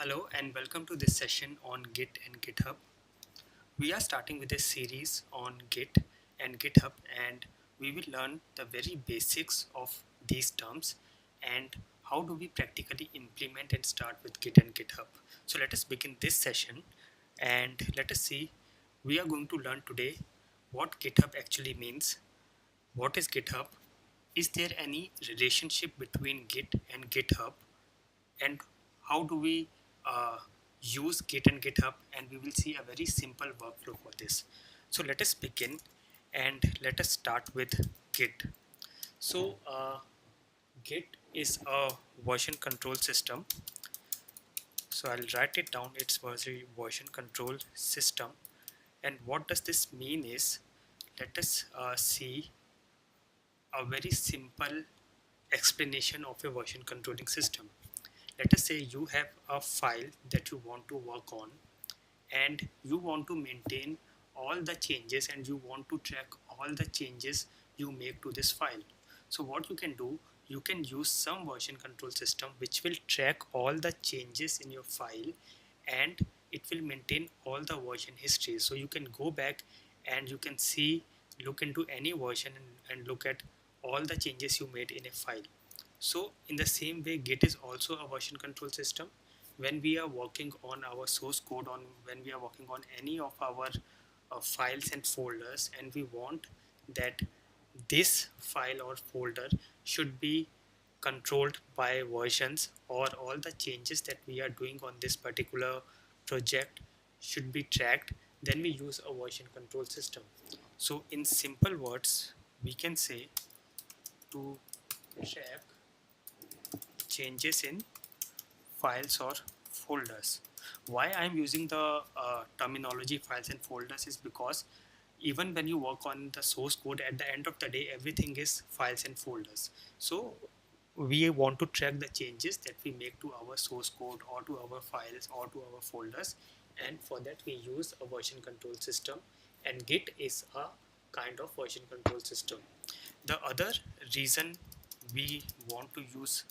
Hello and welcome to this session on Git and GitHub. We are starting with a series on Git and GitHub, and we will learn the very basics of these terms and how do we practically implement and start with Git and GitHub. So let us begin this session and let us see. We are going to learn today what GitHub actually means, what is GitHub, is there any relationship between Git and GitHub, and how do we uh, use Git and GitHub, and we will see a very simple workflow for this. So let us begin and let us start with Git. So Git is a version control system. So I'll write it down. It's version control system. And what does this mean is, let us see a very simple explanation of a version controlling system. Let us say you have a file that you want to work on and you want to maintain all the changes and you want to track all the changes you make to this file. So what you can do, you can use some version control system which will track all the changes in your file and it will maintain all the version history. So you can go back and you can see, look into any version and look at all the changes you made in a file. So in the same way, Git is also a version control system. When we are working on our source code, when we are working on any of our files and folders, and we want that this file or folder should be controlled by versions, or all the changes that we are doing on this particular project should be tracked, then we use a version control system. So in simple words, we can say to track changes in files or folders. Why I'm using the terminology files and folders is because even when you work on the source code, at the end of the day everything is files and folders. So we want to track the changes that we make to our source code or to our files or to our folders, and for that we use a version control system, and Git is a kind of version control system. The other reason we want to use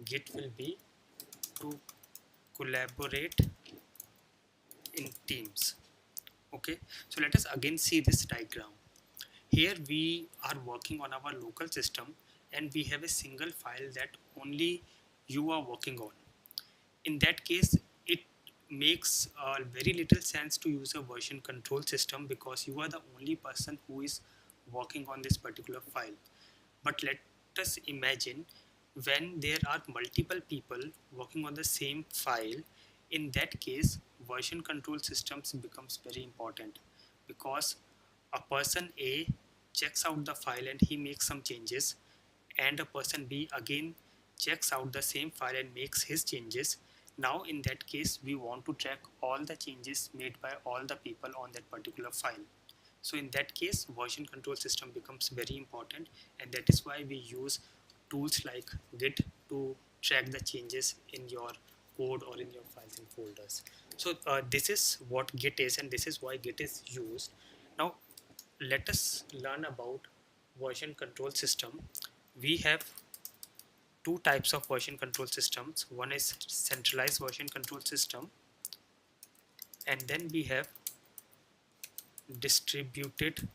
Git will be to collaborate in teams. Okay, so let us again see this diagram. Here we are working on our local system and we have a single file that only you are working on. In that case, it makes very little sense to use a version control system because you are the only person who is working on this particular file. But let us imagine when there are multiple people working on the same file. In that case, version control systems becomes very important because a person A checks out the file and he makes some changes, and a person B again checks out the same file and makes his changes. Now in that case, we want to track all the changes made by all the people on that particular file. So in that case, version control system becomes very important, and that is why we use tools like Git to track the changes in your code or in your files and folders. So this is what Git is, and this is why Git is used. Now let us learn about version control system. We have two types of version control systems. One is centralized version control system, and then we have distributed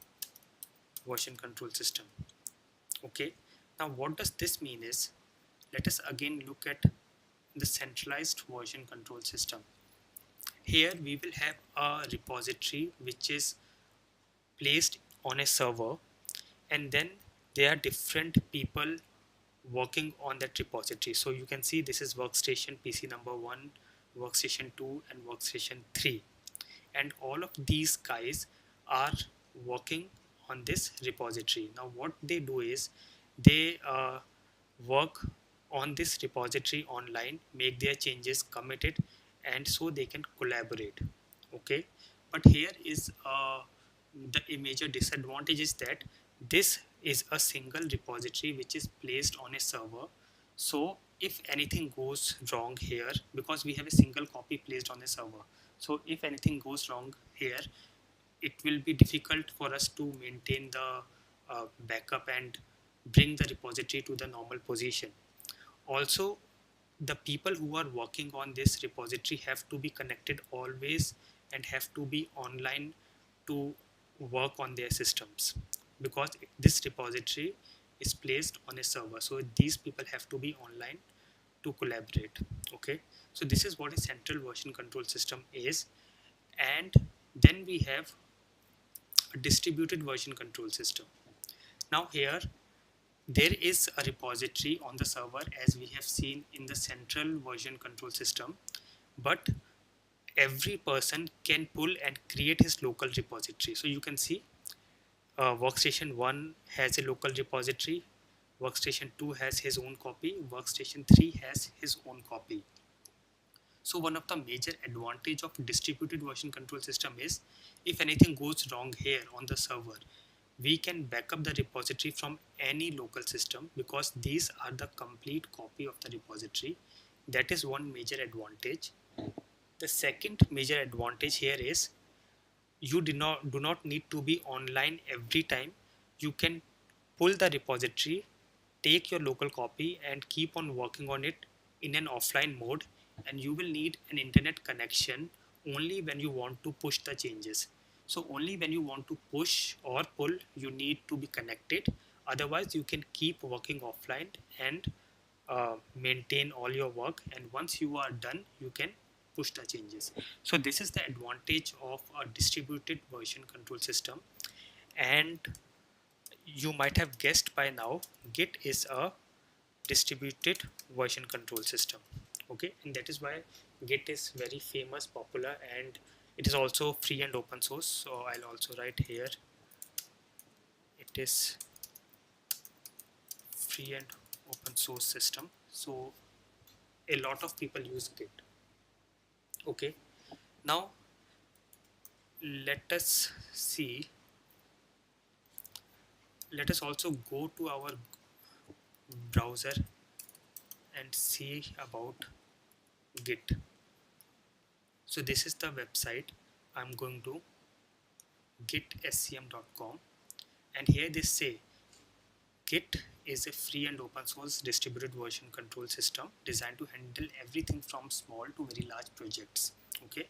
version control system. Okay, now what does this mean is, let us again look at the centralized version control system. Here we will have a repository which is placed on a server, and then there are different people working on that repository. So you can see this is workstation PC number 1, workstation 2 and workstation 3, and all of these guys are working on this repository. Now what they do is they work on this repository online, make their changes, commit it, and so they can collaborate. Okay, but here is the major disadvantage is that this is a single repository which is placed on a server. So if anything goes wrong here, because we have a single copy placed on the server, so if anything goes wrong here, it will be difficult for us to maintain the backup and bring the repository to the normal position. Also, the people who are working on this repository have to be connected always and have to be online to work on their systems, because this repository is placed on a server, so these people have to be online to collaborate. Okay, so this is what a central version control system is. And then we have a distributed version control system. Now here there is a repository on the server as we have seen in the central version control system, but every person can pull and create his local repository. So you can see workstation 1 has a local repository, workstation 2 has his own copy, workstation 3 has his own copy. So one of the major advantage of distributed version control system is, if anything goes wrong here on the server, we can back up the repository from any local system, because these are the complete copy of the repository. That is one major advantage. The second major advantage here is, you do not need to be online every time. You can pull the repository, take your local copy and keep on working on it in an offline mode, and you will need an internet connection only when you want to push the changes. So only when you want to push or pull you need to be connected, otherwise you can keep working offline and maintain all your work, and once you are done you can push the changes. So this is the advantage of a distributed version control system. And you might have guessed by now, Git is a distributed version control system. Okay, and that is why Git is very famous, popular, and it is also free and open source. So I'll also write here, it is free and open source system. So a lot of people use Git. Okay, now let us see, let us also go to our browser and see about Git. So this is the website. I'm going to gitscm.com, and here they say Git is a free and open source distributed version control system designed to handle everything from small to very large projects. Okay,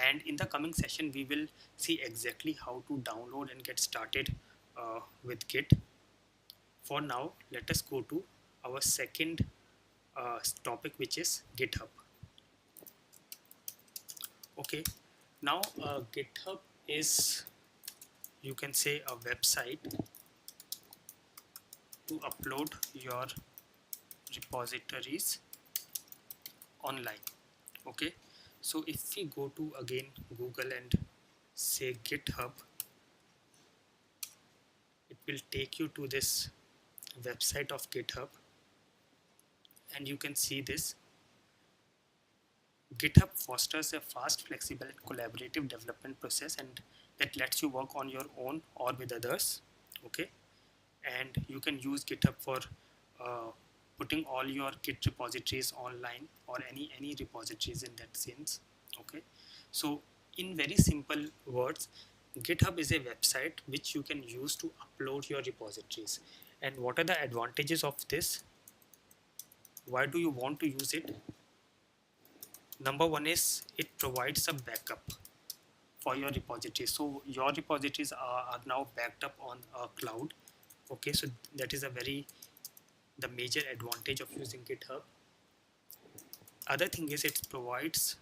and in the coming session we will see exactly how to download and get started with Git. For now, let us go to our second topic, which is GitHub. Okay, now GitHub is, you can say, a website to upload your repositories online. Okay, so if we go to again Google and say GitHub, it will take you to this website of GitHub, and you can see this. GitHub fosters a fast, flexible, and collaborative development process, and that lets you work on your own or with others. Okay, and you can use GitHub for putting all your Git repositories online, or any repositories in that sense. Okay, so in very simple words, GitHub is a website which you can use to upload your repositories. And what are the advantages of this? Why do you want to use it? Number one is, it provides a backup for your repositories. So your repositories are now backed up on a cloud. Okay, so that is the major advantage of using GitHub. Other thing is, it provides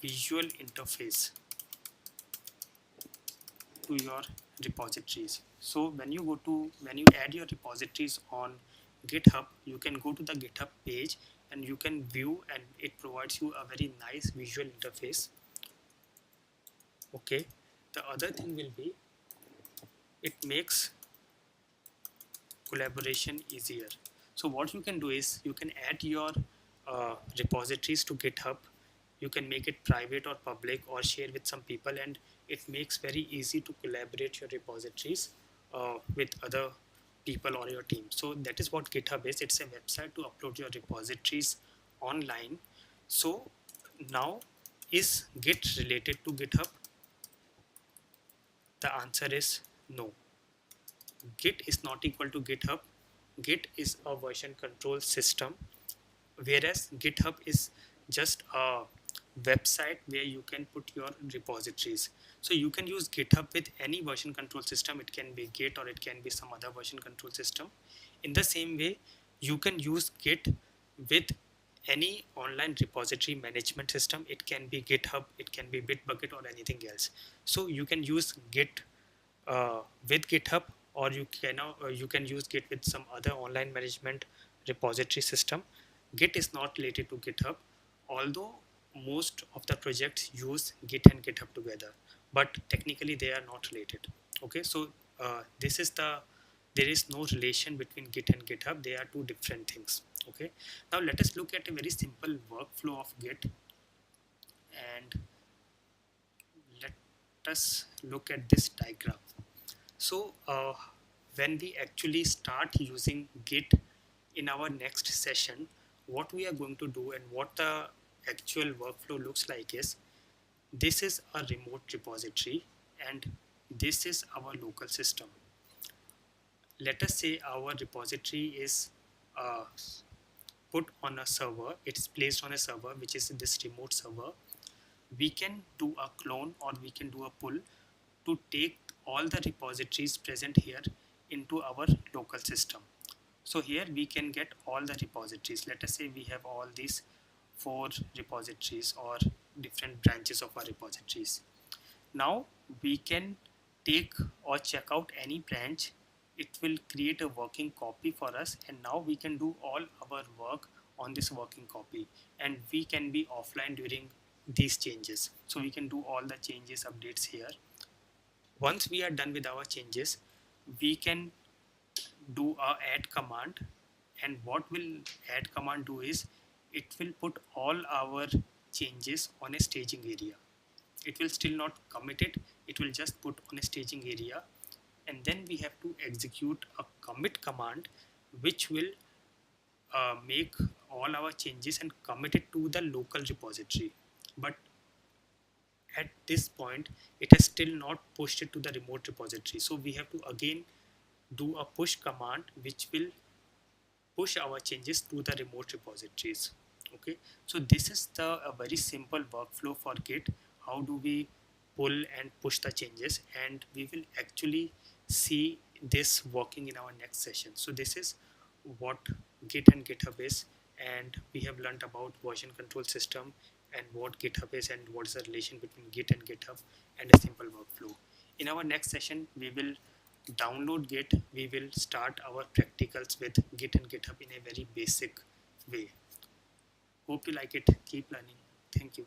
visual interface to your repositories. So when you add your repositories on GitHub, you can go to the GitHub page and you can view, and it provides you a very nice visual interface. Okay, the other thing will be, it makes collaboration easier. So what you can do is, you can add your repositories to GitHub. You can make it private or public or share with some people, and it makes very easy to collaborate your repositories with other people or your team. So that is what GitHub is. It's a website to upload your repositories online. So now, is Git related to GitHub? The answer is no. Git is not equal to GitHub. Git is a version control system whereas GitHub is just a website where you can put your repositories. So you can use GitHub with any version control system. It can be Git or it can be some other version control system. In the same way, you can use Git with any online repository management system. It can be GitHub, it can be Bitbucket or anything else. So you can use Git with GitHub, or you can use Git with some other online management repository system. Git is not related to GitHub, although most of the projects use Git and GitHub together, but technically they are not related. Okay, so this is there is no relation between Git and GitHub. They are two different things. Okay, now let us look at a very simple workflow of Git, and let us look at this diagram. So when we actually start using Git in our next session, what we are going to do and what the actual workflow looks like is, this is a remote repository and this is our local system. Let us say our repository is uh, put on a server, it's placed on a server, which is this remote server. We can do a clone or we can do a pull to take all the repositories present here into our local system. So here we can get all the repositories. Let us say we have all these 4 repositories or different branches of our repositories. Now we can take or check out any branch. It will create a working copy for us, and now we can do all our work on this working copy, and we can be offline during these changes. So we can do all the changes, updates here. Once we are done with our changes, we can do a add command, and what will add command do is, it will put all our changes on a staging area. It will still not commit it, it will just put on a staging area, and then we have to execute a commit command which will make all our changes and commit it to the local repository. But at this point it has still not pushed it to the remote repository, so we have to again do a push command which will push our changes to the remote repositories. Okay, so this is the a very simple workflow for Git. How do we pull and push the changes, and we will actually see this working in our next session. So this is what Git and GitHub is, and we have learned about version control system and what GitHub is and what is the relation between Git and GitHub, and a simple workflow. In our next session we will download Git. We will start our practicals with Git and GitHub in a very basic way. Hope you like it. Keep learning. Thank you.